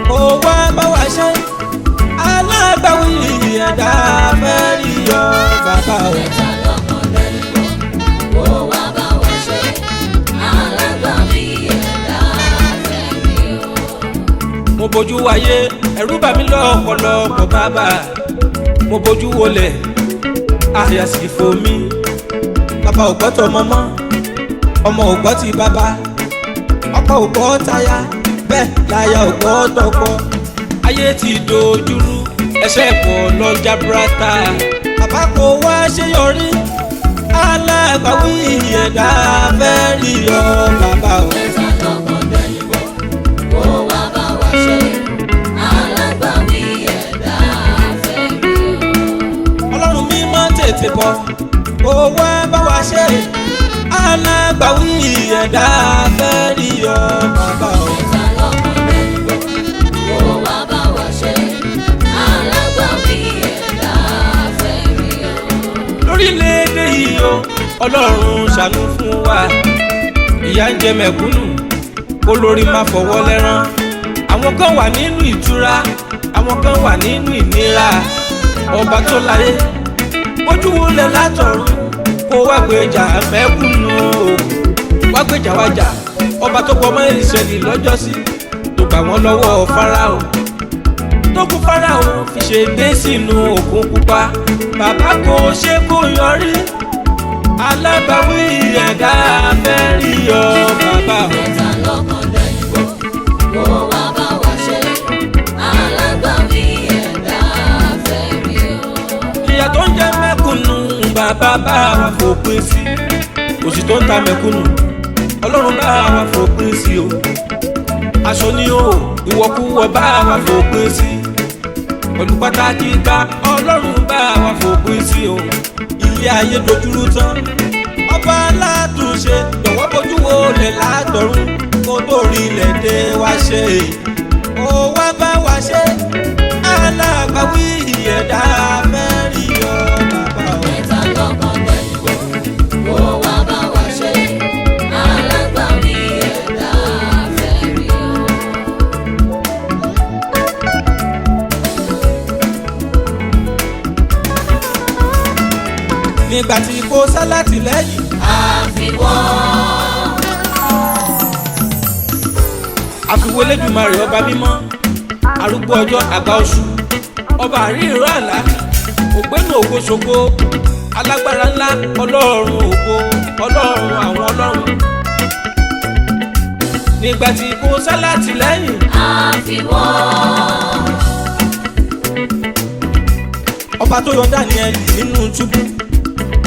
kó wá bá wa ṣe alágbàwí ẹ̀dá fẹ́ rí ọ bàbá o. Mẹ́ta lọ́kàn lẹ́nu kó wá bá wa ṣe alágbàwí ẹ̀dá fẹ́ rí ọ. Mo bójú wáyé ẹ̀rù bà mí lọ́pọ̀lọpọ̀ bàbá, mo bójú wọlẹ̀ àyà sì fò mí. Bàbá ò gbọ́ tọmọ mọ́, ọmọ ò gbọ́ ti bàbá, ọkọ ò gbọ́ táyà, bẹ́ẹ̀ láyà ò gbọ́ tọkọ. Ayé ti dojúrú ẹsẹ̀ pọ̀ lọ́jà bùrátà. Bàbá kò wá ṣe yọrí alágbàwí ẹ̀dá fẹ́ rí ọ bàbá o. Mẹ́ta lọ́kàn lẹ́nu kó wá bá wa ṣe alágbàwí ẹ̀dá fẹ́ rí ọ. Ọlọ́run mi máa tètè bọ̀ kó wá bá wa ṣe alágbàwí ẹ̀dá fẹ́ rí ọ bàbá o. Mẹ́ta lọ́kàn lẹ́nu kó wá bá wa ṣe alágbàwí ẹ̀dá fẹ́ rí ọ. Lórílẹ̀‐èdè yìí o Ọlọ́run ṣàánú fún wa, ìyà ń jẹ mẹ̀kúnnù kó lórí má fọwọ́ lẹ́rán. Àwọn kan wà nínú ìtura, àwọn kan wà nínú ìnira. Ọba tó láyé ojú wo lẹ látọ̀run kó wá gbèjà mẹ̀kúnnù o, wá gbèjà wájà. Ọba tó pọ̀ mọ́ Ísírẹ́lì lọ́jọ́sí tó gbà wọ́n lọ́wọ́ Fáráò, tó kú Fáráò fi ṣe dé sínú Òkun Pupa. Bàbá kò ṣe kó yọrí alágbàwí ẹ̀dá fẹ́ rí ọ bàbá o. Mẹ́ta lọ́kàn lẹ́nu kó wá bá wa ṣe alágbàwí ẹ̀dá fẹ́ rí ọ. Ìyà tó ń jẹ mẹ̀kúnnù bàbá bá wa fòpin sí, òṣì tó ń ta mẹ̀kúnnù Ọlọ́run bá wa fòpin sí o. Aṣọ ni o ìwọ̀kuwọ̀ bá wa fòpin sí, pẹ̀lú pàtàkì ká Ọlọ́run bá wa fòpin sí o. Ilé ayé dojúrú tán ọba alátúnṣe jọ̀wọ́ bójú wo lẹ̀ látọ̀run kó tó rí ilẹ̀ dé wá ṣe ó wá bá wa ṣe alágbàwí ẹ̀dá fẹ́ rí ọ bàbá o. Mẹ́ta lọ́kàn lẹ́nu kó wá bá wa ṣe alágbàwí ẹ̀dá fẹ́ rí ọ. Nígbà tí kò sálátìlẹ́yìn àfiwé Elédùmarè ọba mímọ́, arúgbó ọjọ́ àgbà oṣù, ọba àríyìnrò àlá, ògbénu ògbóṣogbo, alágbára ńlá, Ọlọ́run ògo, Ọlọ́run àwọn ọlọ́run. Nígbà tí kò sálátìlẹ́yìn ọba tó yọ Dáníẹ́lì nínú túbú,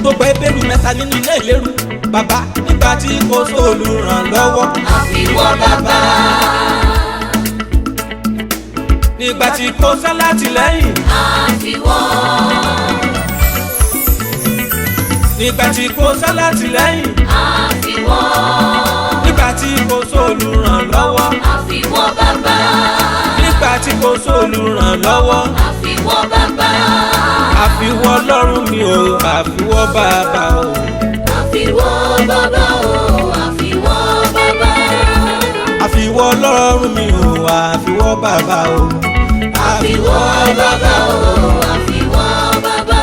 tó gba Hébérù mẹ́ta nínú ilé ìléru. Bàbá nígbà tí kò sólùrànlọ́wọ́ àfiwọ́ bàbá. Nígbà tí kò sálátìlẹ́yìn nígbà tí kò sálátìlẹ́yìn nígbà tí kò sólùrànlọ́wọ́ àfiwọ́ bàbá. nígbà tí kò sólùrànlọ́wọ́ àfiwọ́ bàbá. àfiwọ́ Ọlọ́run mi o, àfiwọ́ bàbá o. àfiwọ́ bàbá o, àfiwọ́ bàbá. àfiwọ́ Ọlọ́run mi o, àfiwọ́ bàbá o. àfiwọ́ bàbá o, àfiwọ́ bàbá.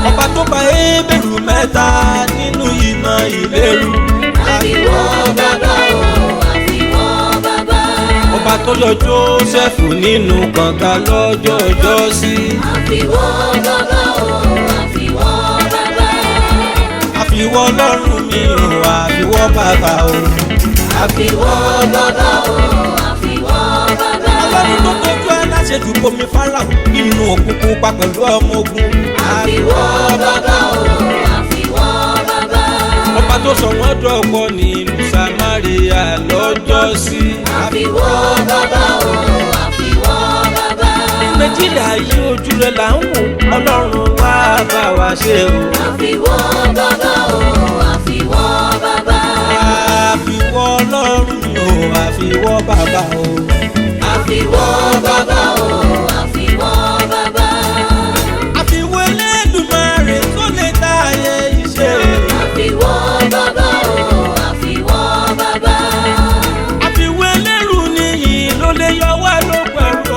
Ọba tó gba Hébérù mẹ́ta nínú iná ìléru. àfiwọ́ bàbá o, àfiwọ́ bàbá. Ọba tó yọ Jósẹ́fù nínú kànga lọ́jọ́ ọjọ́sí. àfiwọ́ bàbá o, àfiwọ́ bàbá. àfiwọ́ Ọlọ́run mi o, àfiwọ́ bàbá o. àfiwọ́ bàbá o, àfiwọ́ bàbá. Ọlọ́run tó tójú aláṣejù bomi Fáráò nínú Òkun Pupa pẹ̀lú ọmọ ogun. àfiwọ́ bàbá o, àfiwọ́ bàbá. Ọba tó sọ wọ́n dọ̀pọ̀ nínú Samaria lọ́jọ́sí. àfiwọ́ bàbá o, àfiwọ́ bàbá. Nàìjíríà yìí ojú rẹ̀ là ń wò, Ọlọ́run wá bá wa ṣe o. àfiwọ́ bàbá o, àfiwọ́ bàbá. àfiwọ́ Ọlọ́run mi o, àfiwọ́ bàbá o. àfiwọ́ bàbá o, àfiwọ́ bàbá. àfiwọ́ Elédùmarè tó lè dá ayé iṣẹ́. àfiwọ́ bàbá o, àfiwọ́ bàbá. àfiwọ́ ẹlẹ́rù nìyí ló lè yọ wá lóko ẹrú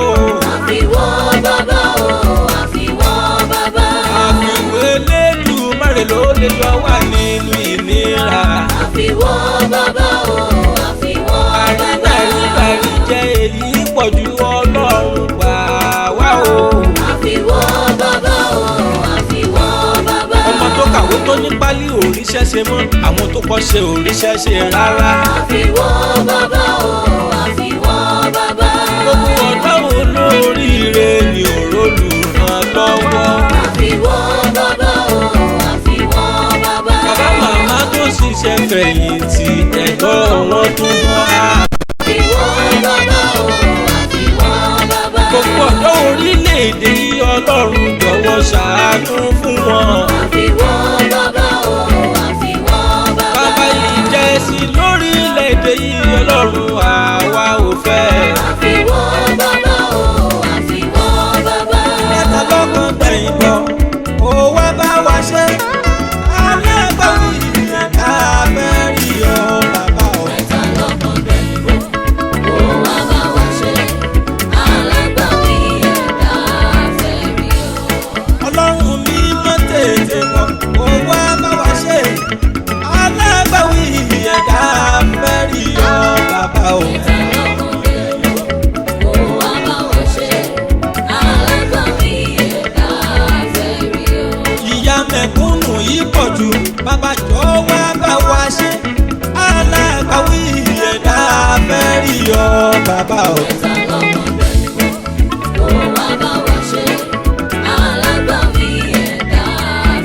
lè yọ wá nínú ìnira. àfiwọ́ bàbá o àfiwọ́ bàbá. àrídárídárí jẹ́ èyí pọ̀jù ọlọ́run gbà wá o. àfiwọ́ bàbá o àfiwọ́ bàbá. ọmọ tó kàwé tó ní pálí òríṣẹ́ ṣe mọ́ àwọn tó kọ́ ṣe òríṣẹ́ ṣe rárá. àfiwọ́ bàbá o àfiwọ́ bàbá. gbogbo ọ̀dọ́ olóríire ni òrólù ràn lọ́wọ́. àfiwọ́ bàbá o àfiwọ́ bàbá. bàbá màmá tó ṣiṣẹ́ fẹ̀yìntì ẹ̀tọ́ wọn tún wá. àfiwọ́ bàbá o àfiwọ́ bàbá. gbogbo ọ̀dọ́ orílẹ̀-èdè yìí ọlọ́run jọ̀wọ́ ṣàánú fún wọn. àfiwọ́ bàbá o àfiwọ́ bàbá. bàbá yìí jẹ́ sí lórílẹ̀-èdè yìí ọlọ́run àwa ò fẹ́. àfiwọ́ bàbá o àfiwọ́ bàbá. mẹ́ta lọ́kàn gbẹ̀yìn bọ̀ ó wá bá wa ṣe. alágbàwí ìyẹn ká fẹ́ rí ọ bàbá o. mẹ́ta lọ́kàn gbẹ̀yìn bọ̀ ó wá bá wa ṣe. alágbàwí ẹ̀dá fẹ́ rí ọ. ọlọ́run mi mọ́ tètè bọ̀ ó wá bá wa ṣe. alágbàwí ìyẹn ká fẹ́ rí ọ bàbá o. mẹ́ta lọ́kàn gbẹ̀yìn bọ̀ ó wá bá wa ṣe. alágbàwí ẹ̀dá fẹ́ rí ọ. ìyà mẹ̀kúnnù yìí pọ̀ jù bàbá jọ wá bá wa ṣe. alágbàwí ẹ̀dá fẹ́ rí ọ bàbá o. mẹ́ta lọ́kàn gbẹ̀yìn bọ̀ ó wá bá wa ṣe. alágbàwí ẹ̀dá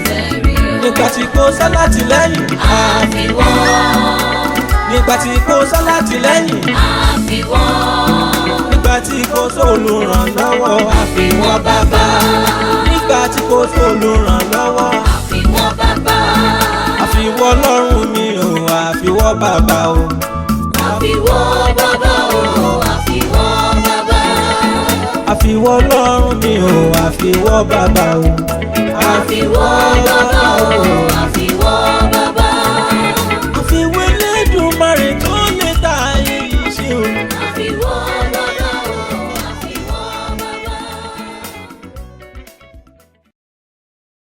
fẹ́ rí ọ. nígbà tí kò sálátìlẹ́yìn àfiwọ́ nígbà tí kò sálátìlẹ́yìn àfiwọ́. nígbà tí kò sólùrànlọ́wọ́ àfiwọ́ bàbá. nígbà tí kò sólùrànlọ́wọ́ àfiwọ́ bàbá. àfiwọ́ lọ́rùn mi ò àfiwọ́ bàbá o. àfiwọ́ bàbá o àfiwọ́ bàbá. àfiwọ́ lọ́rùn mi ò àfiwọ́ bàbá o. àfiwọ́ bàbá o àfiwọ́